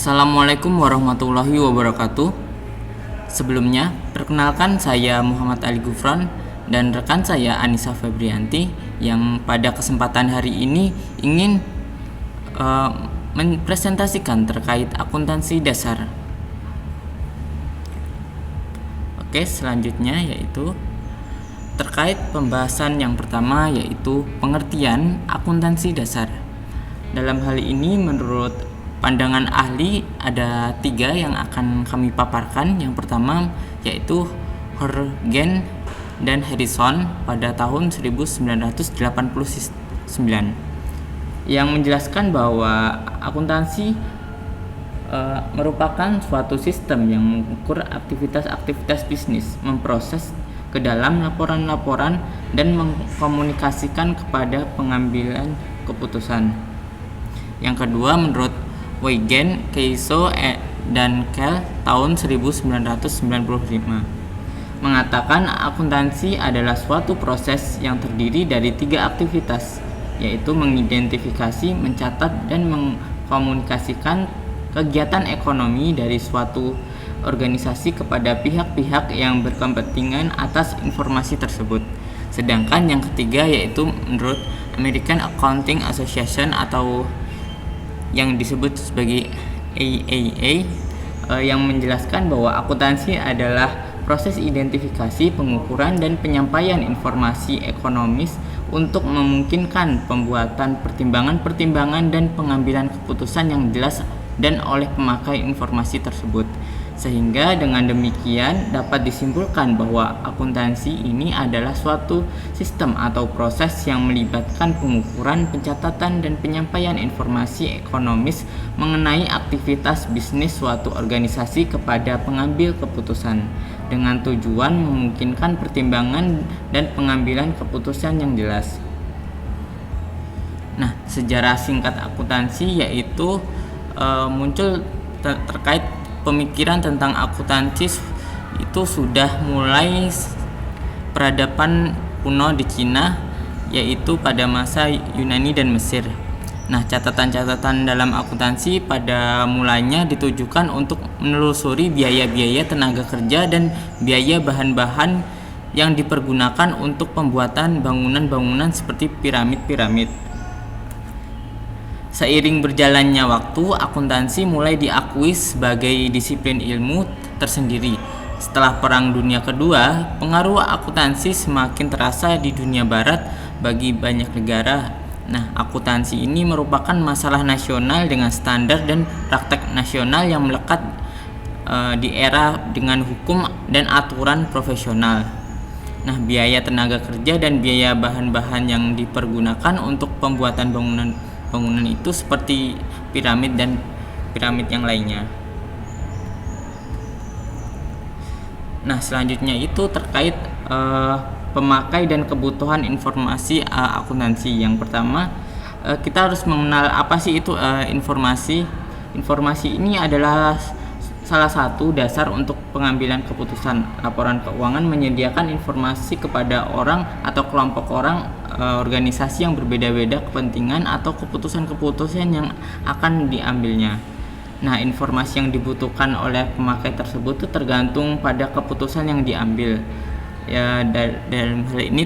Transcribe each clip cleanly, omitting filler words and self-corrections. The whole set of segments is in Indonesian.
Assalamualaikum warahmatullahi wabarakatuh. Sebelumnya, perkenalkan saya Muhammad Ali Gufron dan rekan saya Anissa Febrianti yang pada kesempatan hari ini ingin mempresentasikan terkait akuntansi dasar. Oke, selanjutnya yaitu terkait pembahasan yang pertama yaitu pengertian akuntansi dasar. Dalam hal ini menurut pandangan ahli ada 3 yang akan kami paparkan. Yang pertama yaitu Horgen dan Harrison pada tahun 1989 yang menjelaskan bahwa akuntansi merupakan suatu sistem yang mengukur aktivitas-aktivitas bisnis, memproses ke dalam laporan-laporan dan mengkomunikasikan kepada pengambilan keputusan. Yang kedua menurut Huygens, Keiso, dan Kell tahun 1995 mengatakan akuntansi adalah suatu proses yang terdiri dari 3 aktivitas, yaitu mengidentifikasi, mencatat, dan mengkomunikasikan kegiatan ekonomi dari suatu organisasi kepada pihak-pihak yang berkepentingan atas informasi tersebut. Sedangkan yang ketiga yaitu menurut American Accounting Association atau yang disebut sebagai AAA yang menjelaskan bahwa akuntansi adalah proses identifikasi, pengukuran, dan penyampaian informasi ekonomis untuk memungkinkan pembuatan pertimbangan-pertimbangan dan pengambilan keputusan yang jelas dan oleh pemakai informasi tersebut. Sehingga dengan demikian dapat disimpulkan bahwa akuntansi ini adalah suatu sistem atau proses yang melibatkan pengukuran, pencatatan, dan penyampaian informasi ekonomis mengenai aktivitas bisnis suatu organisasi kepada pengambil keputusan dengan tujuan memungkinkan pertimbangan dan pengambilan keputusan yang jelas. Nah, sejarah singkat akuntansi yaitu muncul terkait pemikiran tentang akuntansi itu sudah mulai peradaban kuno di Cina, yaitu pada masa Yunani dan Mesir. Nah, catatan-catatan dalam akuntansi pada mulanya ditujukan untuk menelusuri biaya-biaya tenaga kerja dan biaya bahan-bahan yang dipergunakan untuk pembuatan bangunan-bangunan seperti piramid-piramid. Seiring berjalannya waktu, akuntansi mulai diakui sebagai disiplin ilmu tersendiri. Setelah Perang Dunia Kedua, pengaruh akuntansi semakin terasa di dunia barat bagi banyak negara. Nah, akuntansi ini merupakan masalah nasional dengan standar dan praktek nasional yang melekat di era dengan hukum dan aturan profesional. Nah, biaya tenaga kerja dan biaya bahan-bahan yang dipergunakan untuk pembuatan bangunan itu seperti piramid dan piramid yang lainnya. Nah, selanjutnya itu terkait pemakai dan kebutuhan informasi akuntansi. Yang pertama, kita harus mengenal apa sih itu informasi. Informasi ini adalah salah satu dasar untuk pengambilan keputusan. Laporan keuangan menyediakan informasi kepada orang atau kelompok orang, organisasi yang berbeda-beda kepentingan atau keputusan-keputusan yang akan diambilnya. Nah, informasi yang dibutuhkan oleh pemakai tersebut itu tergantung pada keputusan yang diambil. Ya, dalam hal ini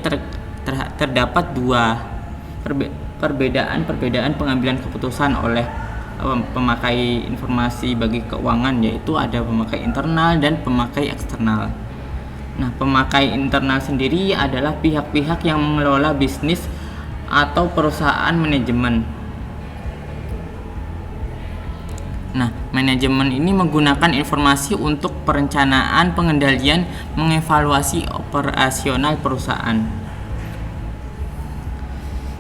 terdapat 2 perbedaan pengambilan keputusan oleh pemakai informasi bagi keuangan, yaitu ada pemakai internal dan pemakai eksternal. Nah, pemakai internal sendiri adalah pihak-pihak yang mengelola bisnis atau perusahaan manajemen. Nah, manajemen ini menggunakan informasi untuk perencanaan, pengendalian, mengevaluasi operasional perusahaan.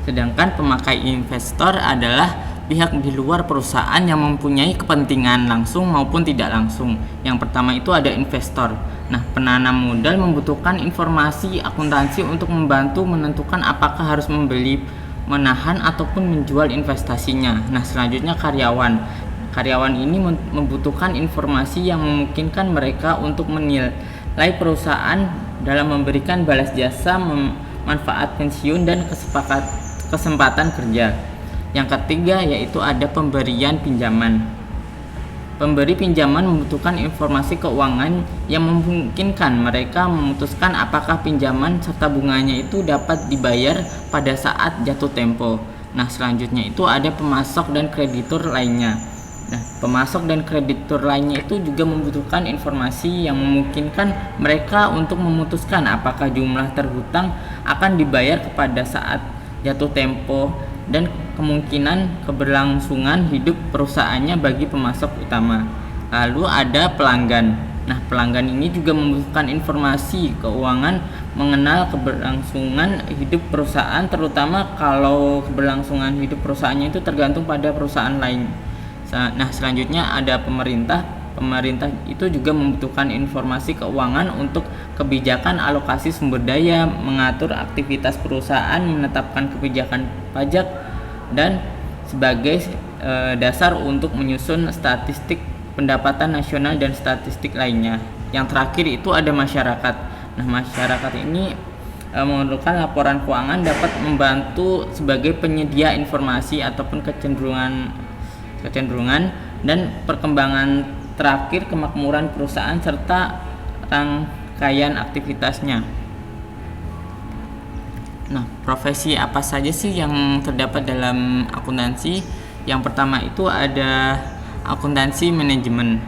Sedangkan pemakai investor adalah pihak di luar perusahaan yang mempunyai kepentingan langsung maupun tidak langsung. Yang pertama itu ada investor. Nah, penanam modal membutuhkan informasi akuntansi untuk membantu menentukan apakah harus membeli, menahan, ataupun menjual investasinya. Nah, selanjutnya karyawan. Karyawan ini membutuhkan informasi yang memungkinkan mereka untuk menilai perusahaan dalam memberikan balas jasa, manfaat pensiun, dan kesempatan kerja. Yang ketiga yaitu ada pemberian pinjaman. Pemberi pinjaman membutuhkan informasi keuangan yang memungkinkan mereka memutuskan apakah pinjaman serta bunganya itu dapat dibayar pada saat jatuh tempo. Nah, selanjutnya itu ada pemasok dan kreditur lainnya. Nah, pemasok dan kreditur lainnya itu juga membutuhkan informasi yang memungkinkan mereka untuk memutuskan apakah jumlah terhutang akan dibayar pada saat jatuh tempo dan kemungkinan keberlangsungan hidup perusahaannya bagi pemasok utama. Lalu ada pelanggan. Nah, pelanggan ini juga membutuhkan informasi keuangan mengenal keberlangsungan hidup perusahaan, terutama kalau keberlangsungan hidup perusahaannya itu tergantung pada perusahaan lain. Nah, selanjutnya ada pemerintah. Pemerintah itu juga membutuhkan informasi keuangan untuk kebijakan alokasi sumber daya, mengatur aktivitas perusahaan, menetapkan kebijakan pajak, dan sebagai dasar untuk menyusun statistik pendapatan nasional dan statistik lainnya. Yang terakhir itu ada masyarakat. Nah, masyarakat ini memerlukan laporan keuangan dapat membantu sebagai penyedia informasi ataupun kecenderungan dan perkembangan terakhir kemakmuran perusahaan serta rangkaian aktivitasnya. Nah, profesi apa saja sih yang terdapat dalam akuntansi? Yang pertama itu ada akuntansi manajemen.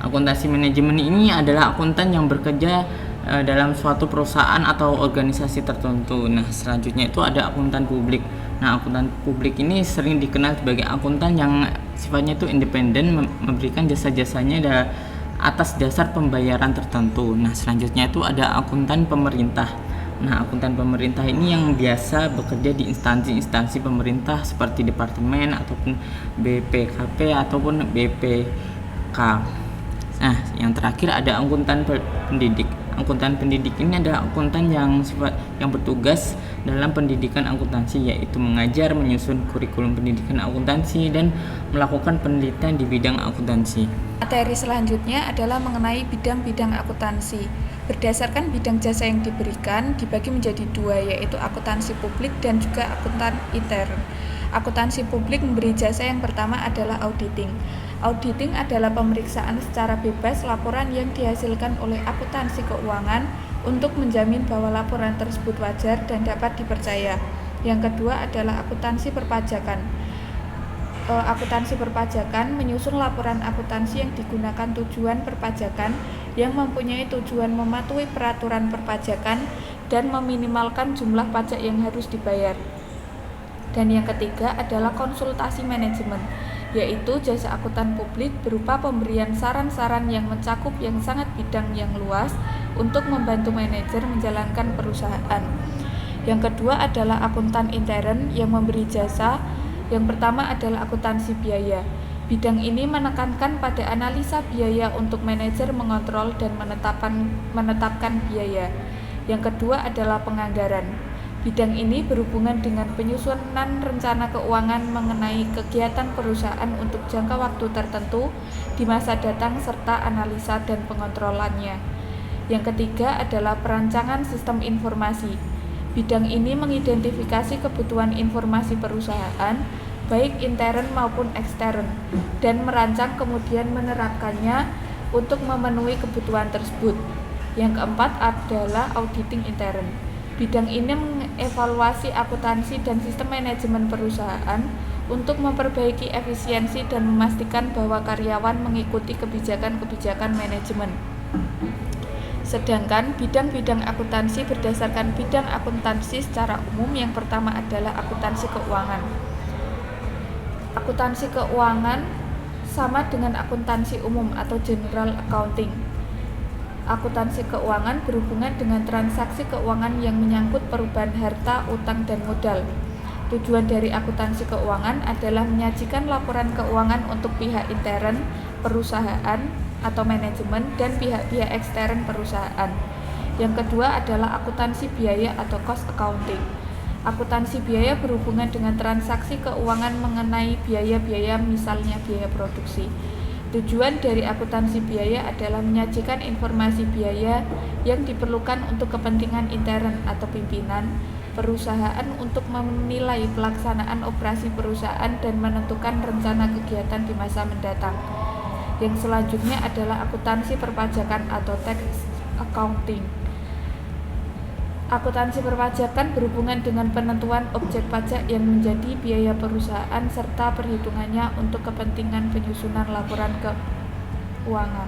Akuntansi manajemen ini adalah akuntan yang bekerja dalam suatu perusahaan atau organisasi tertentu. Nah, selanjutnya itu ada akuntan publik. Nah, akuntan publik ini sering dikenal sebagai akuntan yang sifatnya itu independen, memberikan jasa-jasanya atas dasar pembayaran tertentu. Nah, selanjutnya itu ada akuntan pemerintah. Nah, akuntan pemerintah ini yang biasa bekerja di instansi-instansi pemerintah seperti departemen ataupun BPKP ataupun BPK. Nah, yang terakhir ada akuntan pendidik. Akuntan pendidik ini adalah akuntan yang bertugas dalam pendidikan akuntansi, yaitu mengajar, menyusun kurikulum pendidikan akuntansi, dan melakukan penelitian di bidang akuntansi. Materi selanjutnya adalah mengenai bidang-bidang akuntansi. Berdasarkan bidang jasa yang diberikan, dibagi menjadi dua, yaitu akuntansi publik dan juga akuntan intern. Akuntansi publik memberi jasa yang pertama adalah auditing. Auditing adalah pemeriksaan secara bebas laporan yang dihasilkan oleh akuntansi keuangan untuk menjamin bahwa laporan tersebut wajar dan dapat dipercaya. Yang kedua adalah akuntansi perpajakan. Akuntansi perpajakan menyusun laporan akuntansi yang digunakan tujuan perpajakan yang mempunyai tujuan mematuhi peraturan perpajakan dan meminimalkan jumlah pajak yang harus dibayar. Dan yang ketiga adalah konsultasi manajemen, yaitu jasa akuntan publik berupa pemberian saran-saran yang mencakup yang sangat bidang yang luas untuk membantu manajer menjalankan perusahaan. Yang kedua adalah akuntan intern yang memberi jasa. Yang pertama adalah akuntansi biaya. Bidang ini menekankan pada analisa biaya untuk manajer mengontrol dan menetapkan biaya. Yang kedua adalah penganggaran. Bidang ini berhubungan dengan penyusunan rencana keuangan mengenai kegiatan perusahaan untuk jangka waktu tertentu di masa datang serta analisa dan pengontrolannya. Yang ketiga adalah perancangan sistem informasi. Bidang ini mengidentifikasi kebutuhan informasi perusahaan, baik intern maupun ekstern, dan merancang kemudian menerapkannya untuk memenuhi kebutuhan tersebut. Yang keempat adalah auditing intern. Bidang ini mengevaluasi akuntansi dan sistem manajemen perusahaan untuk memperbaiki efisiensi dan memastikan bahwa karyawan mengikuti kebijakan-kebijakan manajemen. Sedangkan bidang-bidang akuntansi berdasarkan bidang akuntansi secara umum, yang pertama adalah akuntansi keuangan. Akuntansi keuangan sama dengan akuntansi umum atau general accounting. Akuntansi keuangan berhubungan dengan transaksi keuangan yang menyangkut perubahan harta, utang, dan modal. Tujuan dari akuntansi keuangan adalah menyajikan laporan keuangan untuk pihak intern, perusahaan atau manajemen, dan pihak-pihak ekstern perusahaan. Yang kedua adalah akuntansi biaya atau cost accounting. Akuntansi biaya berhubungan dengan transaksi keuangan mengenai biaya-biaya, misalnya biaya produksi. Tujuan dari akuntansi biaya adalah menyajikan informasi biaya yang diperlukan untuk kepentingan intern atau pimpinan perusahaan untuk menilai pelaksanaan operasi perusahaan dan menentukan rencana kegiatan di masa mendatang. Yang selanjutnya adalah akuntansi perpajakan atau tax accounting. Akuntansi perpajakan berhubungan dengan penentuan objek pajak yang menjadi biaya perusahaan serta perhitungannya untuk kepentingan penyusunan laporan keuangan.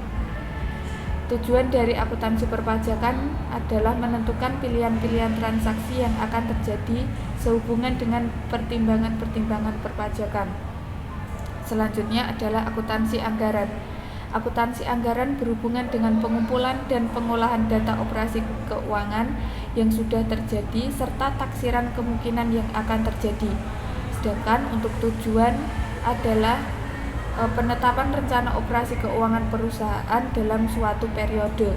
Tujuan dari akuntansi perpajakan adalah menentukan pilihan-pilihan transaksi yang akan terjadi sehubungan dengan pertimbangan-pertimbangan perpajakan. Selanjutnya adalah akuntansi anggaran. Akuntansi anggaran berhubungan dengan pengumpulan dan pengolahan data operasi keuangan yang sudah terjadi serta taksiran kemungkinan yang akan terjadi. Sedangkan untuk tujuan adalah penetapan rencana operasi keuangan perusahaan dalam suatu periode.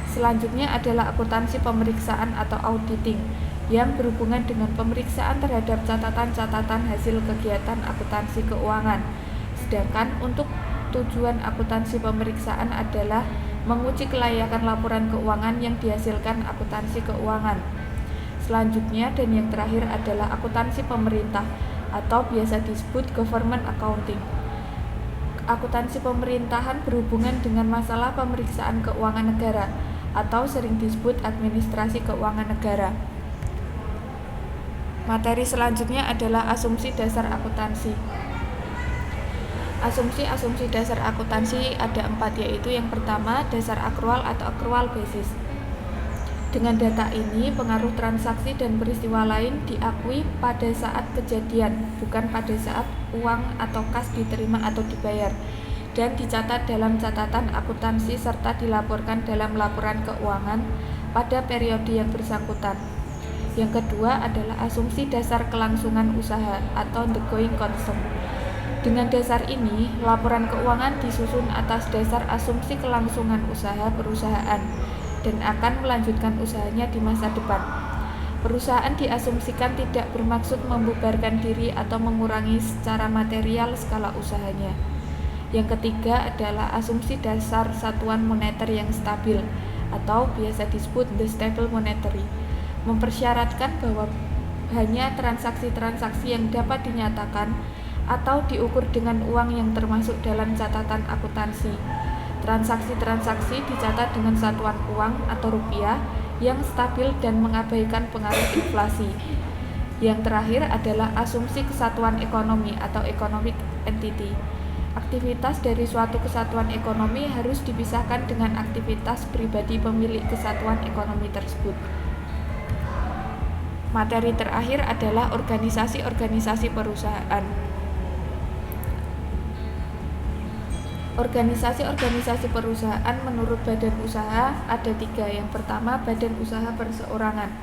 Selanjutnya adalah akuntansi pemeriksaan atau auditing yang berhubungan dengan pemeriksaan terhadap catatan-catatan hasil kegiatan akuntansi keuangan. Sedangkan untuk tujuan akuntansi pemeriksaan adalah menguji kelayakan laporan keuangan yang dihasilkan akuntansi keuangan. Selanjutnya dan yang terakhir adalah akuntansi pemerintah atau biasa disebut government accounting. Akuntansi pemerintahan berhubungan dengan masalah pemeriksaan keuangan negara atau sering disebut administrasi keuangan negara. Materi selanjutnya adalah asumsi dasar akuntansi. Asumsi dasar akuntansi ada 4, yaitu yang pertama dasar akrual atau accrual basis. Dengan data ini, pengaruh transaksi dan peristiwa lain diakui pada saat kejadian, bukan pada saat uang atau kas diterima atau dibayar, dan dicatat dalam catatan akuntansi serta dilaporkan dalam laporan keuangan pada periode yang bersangkutan. Yang kedua adalah asumsi dasar kelangsungan usaha atau the going concern. Dengan dasar ini, laporan keuangan disusun atas dasar asumsi kelangsungan usaha perusahaan dan akan melanjutkan usahanya di masa depan. Perusahaan diasumsikan tidak bermaksud membubarkan diri atau mengurangi secara material skala usahanya. Yang ketiga adalah asumsi dasar satuan moneter yang stabil atau biasa disebut the stable monetary, mempersyaratkan bahwa hanya transaksi-transaksi yang dapat dinyatakan atau diukur dengan uang yang termasuk dalam catatan akuntansi. Transaksi-transaksi dicatat dengan satuan uang atau rupiah yang stabil dan mengabaikan pengaruh inflasi. Yang terakhir adalah asumsi kesatuan ekonomi atau economic entity. Aktivitas dari suatu kesatuan ekonomi harus dipisahkan dengan aktivitas pribadi pemilik kesatuan ekonomi tersebut. Materi terakhir adalah organisasi-organisasi perusahaan. Organisasi-organisasi perusahaan menurut badan usaha ada 3. Yang pertama, badan usaha perseorangan.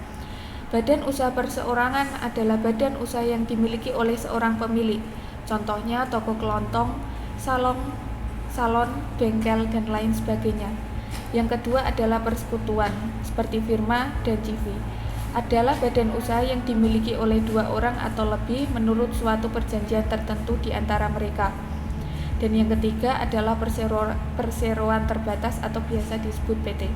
Badan usaha perseorangan adalah badan usaha yang dimiliki oleh seorang pemilik. Contohnya toko kelontong, salon, bengkel, dan lain sebagainya. Yang kedua adalah persekutuan, seperti firma dan CV. Adalah badan usaha yang dimiliki oleh 2 orang atau lebih menurut suatu perjanjian tertentu di antara mereka. Dan yang ketiga adalah perseroan terbatas atau biasa disebut PT.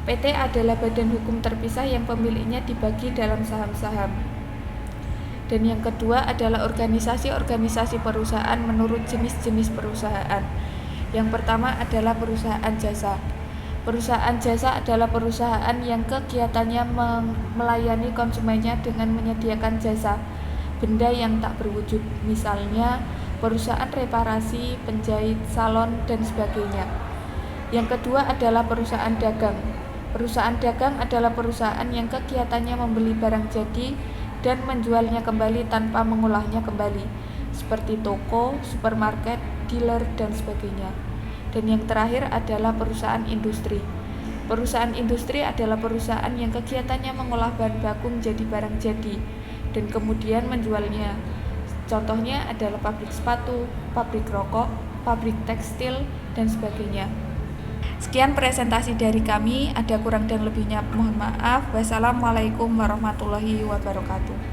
PT adalah badan hukum terpisah yang pemiliknya dibagi dalam saham-saham. Dan yang kedua adalah organisasi-organisasi perusahaan menurut jenis-jenis perusahaan. Yang pertama adalah perusahaan jasa. Perusahaan jasa adalah perusahaan yang kegiatannya melayani konsumennya dengan menyediakan jasa benda yang tak berwujud, misalnya perusahaan reparasi, penjahit, salon, dan sebagainya. Yang kedua adalah perusahaan dagang. Perusahaan dagang adalah perusahaan yang kegiatannya membeli barang jadi dan menjualnya kembali tanpa mengolahnya kembali, seperti toko, supermarket, dealer, dan sebagainya. Dan yang terakhir adalah perusahaan industri. Perusahaan industri adalah perusahaan yang kegiatannya mengolah bahan baku menjadi barang jadi dan kemudian menjualnya. Contohnya adalah pabrik sepatu, pabrik rokok, pabrik tekstil, dan sebagainya. Sekian presentasi dari kami, ada kurang dan lebihnya mohon maaf. Wassalamualaikum warahmatullahi wabarakatuh.